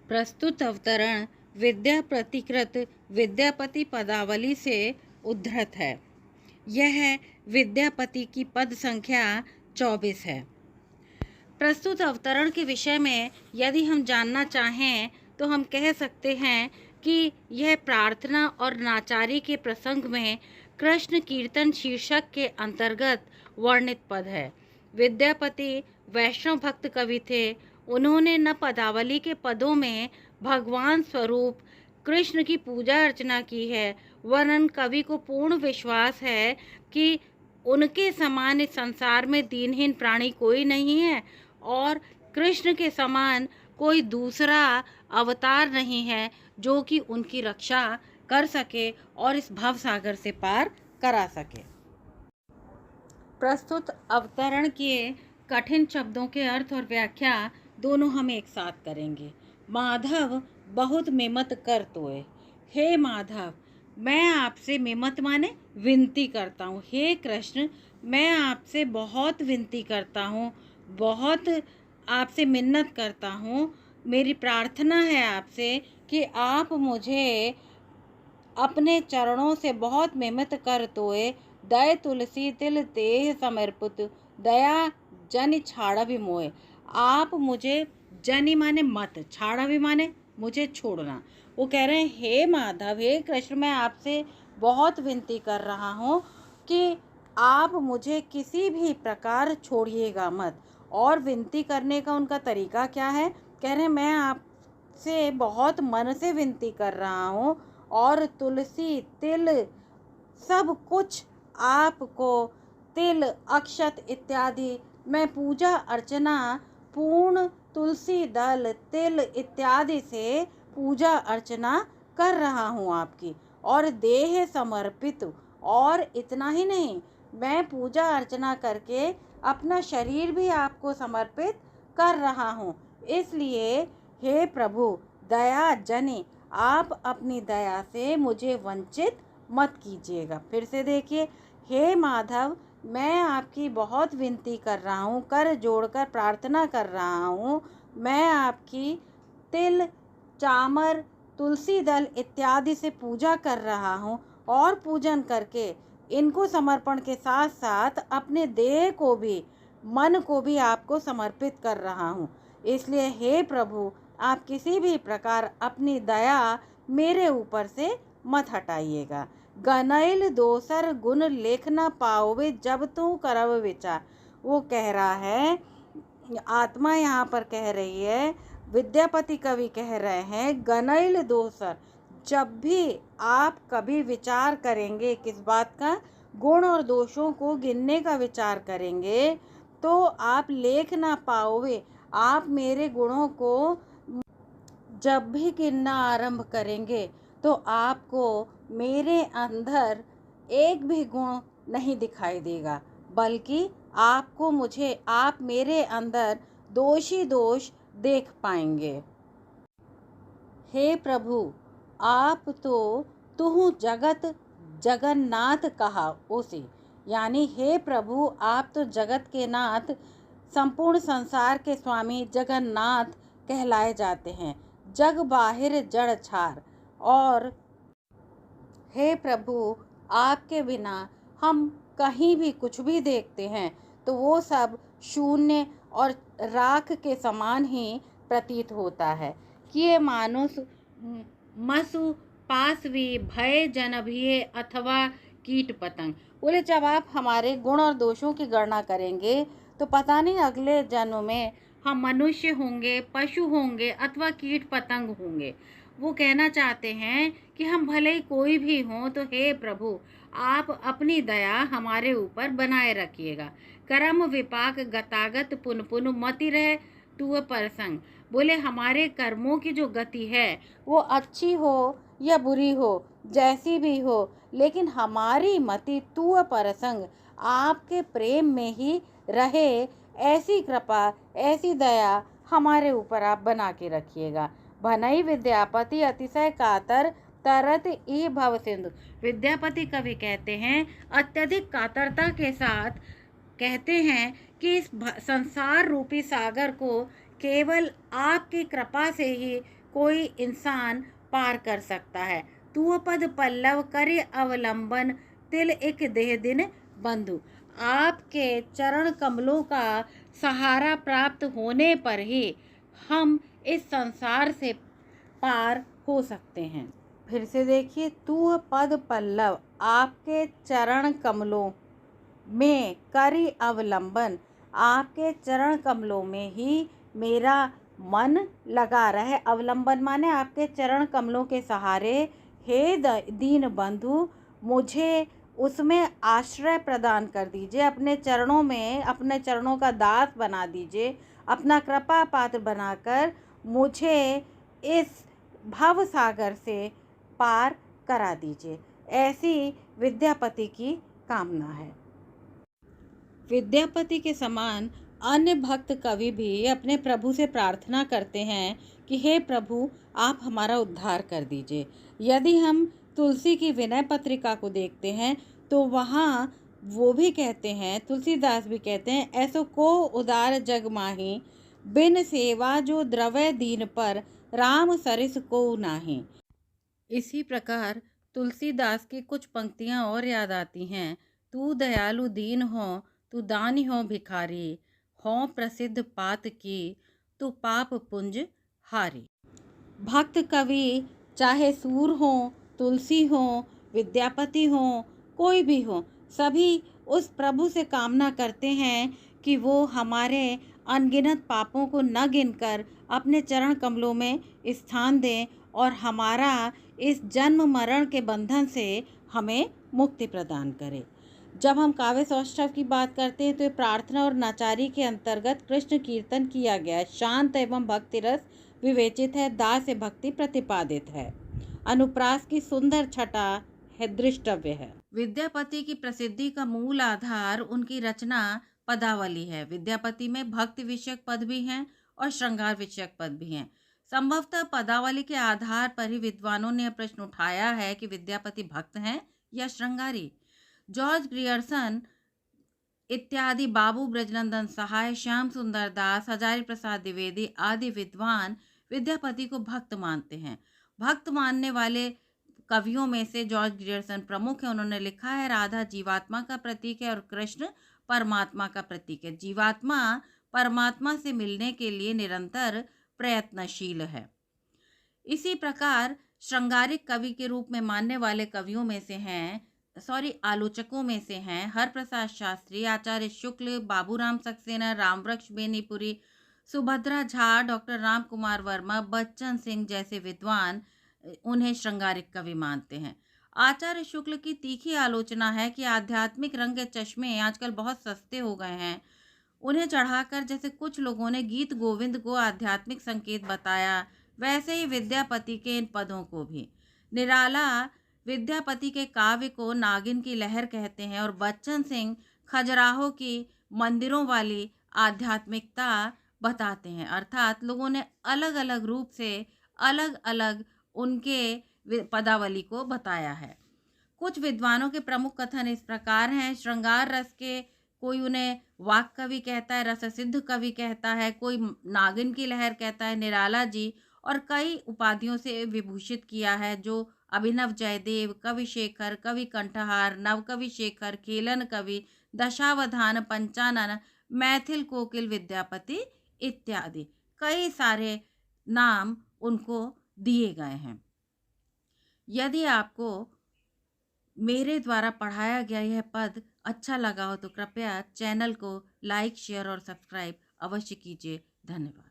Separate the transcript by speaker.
Speaker 1: प्रस्तुत अवतरण विद्या प्रतिकृत विद्यापति पदावली से उद्धृत है। यह विद्यापति की पद संख्या 24 है। प्रस्तुत अवतरण के विषय में यदि हम जानना चाहें तो हम कह सकते हैं कि यह प्रार्थना और नाचारी के प्रसंग में कृष्ण कीर्तन शीर्षक के अंतर्गत वर्णित पद है। विद्यापति वैष्णव भक्त कवि थे। उन्होंने न पदावली के पदों में भगवान स्वरूप कृष्ण की पूजा अर्चना की है, वरन कवि को पूर्ण विश्वास है कि उनके समान इस संसार में दीनहीन प्राणी कोई नहीं है और कृष्ण के समान कोई दूसरा अवतार नहीं है जो कि उनकी रक्षा कर सके और इस भव सागर से पार करा सके। प्रस्तुत अवतरण के कठिन शब्दों के अर्थ और व्याख्या दोनों हम एक साथ करेंगे। माधव बहुत मिमत कर तोए। हे माधव, मैं आपसे मिमत माने विनती करता हूँ। हे कृष्ण, मैं आपसे बहुत विनती करता हूँ, बहुत आपसे मिन्नत करता हूँ। मेरी प्रार्थना है आपसे कि आप मुझे अपने चरणों से बहुत मिमित कर तोए। दय तुलसी तिल तेह समर्पित, दया जन छाड़ा भी मोए। आप मुझे, जनी माने मत, छाड़ा भी माने मुझे छोड़ना। वो कह रहे हैं हे माधव, हे कृष्ण, मैं आपसे बहुत विनती कर रहा हूँ कि आप मुझे किसी भी प्रकार छोड़िएगा मत। और विनती करने का उनका तरीका क्या है? कह रहे हैं मैं आपसे बहुत मन से विनती कर रहा हूँ और तुलसी तिल सब कुछ आपको, तिल अक्षत इत्यादि मैं पूजा अर्चना पूर्ण तुलसी दल तिल इत्यादि से पूजा अर्चना कर रहा हूँ आपकी, और देह समर्पित। और इतना ही नहीं, मैं पूजा अर्चना करके अपना शरीर भी आपको समर्पित कर रहा हूँ। इसलिए हे प्रभु दया जनी, आप अपनी दया से मुझे वंचित मत कीजिएगा। फिर से देखिए, हे माधव, मैं आपकी बहुत विनती कर रहा हूँ, कर जोड़कर प्रार्थना कर रहा हूँ। मैं आपकी तिल चामर तुलसी दल इत्यादि से पूजा कर रहा हूँ और पूजन करके इनको समर्पण के साथ साथ अपने देह को भी, मन को भी आपको समर्पित कर रहा हूँ। इसलिए हे प्रभु, आप किसी भी प्रकार अपनी दया मेरे ऊपर से मत हटाइएगा। गनैल दोसर गुण लेख न पाओवे जब तू करव विचार। वो कह रहा है, आत्मा यहाँ पर कह रही है, विद्यापति कवि कह रहे हैं गनैल दोसर, जब भी आप कभी विचार करेंगे, किस बात का? गुण और दोषों को गिनने का विचार करेंगे, तो आप लेख ना पाओगे। आप मेरे गुणों को जब भी गिनना आरंभ करेंगे तो आपको मेरे अंदर एक भी गुण नहीं दिखाई देगा, बल्कि आपको मुझे, आप मेरे अंदर दोषी दोष देख पाएंगे। हे प्रभु, आप तो तुहु जगत जगन्नाथ कहा उसे, यानी हे प्रभु, आप तो जगत के नाथ, संपूर्ण संसार के स्वामी जगन्नाथ कहलाए जाते हैं। जग बाहिर जड़ छार। और हे प्रभु, आपके बिना हम कहीं भी कुछ भी देखते हैं तो वो सब शून्य और राख के समान ही प्रतीत होता है। किए मानुष मसु पासवी भय जनभिये अथवा कीट पतंग। बोले जब आप हमारे गुण और दोषों की गणना करेंगे तो पता नहीं अगले जन्म में हम मनुष्य होंगे, पशु होंगे अथवा कीट पतंग होंगे। वो कहना चाहते हैं कि हम भले ही कोई भी हों, तो हे प्रभु, आप अपनी दया हमारे ऊपर बनाए रखिएगा। कर्म विपाक गतागत पुन पुन मति रहे तू परसंग। बोले हमारे कर्मों की जो गति है वो अच्छी हो या बुरी हो, जैसी भी हो, लेकिन हमारी मति तू परसंग, आपके प्रेम में ही रहे, ऐसी कृपा, ऐसी दया हमारे ऊपर आप बना के रखिएगा। भनई विद्यापति अतिशय कातर तरत ई भव सिंधु। विद्यापति कवि कहते हैं, अत्यधिक कातरता के साथ कहते हैं कि इस संसार रूपी सागर को केवल आपकी कृपा से ही कोई इंसान पार कर सकता है। तू पद पल्लव करे अवलंबन, तिल एक देह दिन बंधु। आपके चरण कमलों का सहारा प्राप्त होने पर ही हम इस संसार से पार हो सकते हैं। फिर से देखिए, तू पद पल्लव, आपके चरण कमलों में करी अवलंबन, आपके चरण कमलों में ही मेरा मन लगा रहे। अवलंबन माने आपके चरण कमलों के सहारे, हे दीन बंधु, मुझे उसमें आश्रय प्रदान कर दीजिए। अपने चरणों में, अपने चरणों का दास बना दीजिए। अपना कृपा पात्र बनाकर मुझे इस भव सागर से पार करा दीजिए। ऐसी विद्यापति की कामना है। विद्यापति के समान अन्य भक्त कवि भी अपने प्रभु से प्रार्थना करते हैं कि हे प्रभु, आप हमारा उद्धार कर दीजिए। यदि हम तुलसी की विनय पत्रिका को देखते हैं तो वहाँ वो भी कहते हैं, तुलसीदास भी कहते हैं, ऐसो को उदार जग माही, बिन सेवा जो द्रवय दीन पर, राम सरिस को नाही। इसी प्रकार तुलसीदास की कुछ पंक्तियाँ और याद आती हैं। तू दयालु दीन हो, तू दानी हो भिखारी, हो प्रसिद्ध पात की, तू पाप पुंज हारी। भक्त कवि चाहे सूर हो, तुलसी हो, विद्यापति हो, कोई भी हो, सभी उस प्रभु से कामना करते हैं कि वो हमारे अनगिनत पापों को न गिनकर अपने चरण कमलों में स्थान दें और हमारा इस जन्म मरण के बंधन से हमें मुक्ति प्रदान करें। जब हम काव्य सौष्ठव की बात करते हैं तो प्रार्थना और नाचारी के अंतर्गत कृष्ण कीर्तन किया गया है। शांत एवं भक्ति रस विवेचित है, दास से भक्ति प्रतिपादित है। अनुप्रास की सुंदर छटा है, दृष्टव्य है। विद्यापति की प्रसिद्धि का मूल आधार उनकी रचना पदावली है। विद्यापति में भक्ति विषयक पद भी हैं और श्रृंगार विषयक पद भी हैं। संभवतः पदावली के आधार पर ही विद्वानों ने प्रश्न उठाया है कि विद्यापति भक्त हैं या श्रृंगारी। जॉर्ज ग्रियर्सन इत्यादि, बाबू ब्रजनंदन सहाय, श्याम सुंदर दास, हजारी प्रसाद द्विवेदी आदि विद्वान विद्यापति को भक्त मानते हैं। भक्त मानने वाले कवियों में से जॉर्ज ग्रियर्सन प्रमुख है। उन्होंने लिखा है, राधा जीवात्मा का प्रतीक है और कृष्ण परमात्मा का प्रतीक है। जीवात्मा परमात्मा से मिलने के लिए निरंतर प्रयत्नशील है। इसी प्रकार श्रृंगारिक कवि के रूप में मानने वाले कवियों में से हैं, आलोचकों में से हैं हरप्रसाद शास्त्री, आचार्य शुक्ल, बाबूराम सक्सेना, रामवृक्ष बेनीपुरी, सुभद्रा झा, डॉक्टर राम कुमार वर्मा, बच्चन सिंह जैसे विद्वान उन्हें श्रृंगारिक कवि मानते हैं। आचार्य शुक्ल की तीखी आलोचना है कि आध्यात्मिक रंग के चश्मे आजकल बहुत सस्ते हो गए हैं, उन्हें चढ़ाकर जैसे कुछ लोगों ने गीत गोविंद को आध्यात्मिक संकेत बताया, वैसे ही विद्यापति के इन पदों को भी। निराला विद्यापति के काव्य को नागिन की लहर कहते हैं और बच्चन सिंह खजुराहो की मंदिरों वाली आध्यात्मिकता बताते हैं। अर्थात लोगों ने अलग अलग रूप से अलग अलग उनके पदावली को बताया है। कुछ विद्वानों के प्रमुख कथन इस प्रकार हैं। श्रृंगार रस के कोई उन्हें वाक कवि कहता है, रस सिद्ध कवि कहता है, कोई नागिन की लहर कहता है। निराला जी और कई उपाधियों से विभूषित किया है, जो अभिनव जयदेव, कवि शेखर, कवि कंठहार, नवकवि शेखर, खेलन कवि, दशावधान, पंचानन, मैथिल कोकिल विद्यापति इत्यादि कई सारे नाम उनको दिए गए हैं। यदि आपको मेरे द्वारा पढ़ाया गया यह पद अच्छा लगा हो तो कृपया चैनल को लाइक, शेयर और सब्सक्राइब अवश्य कीजिए। धन्यवाद।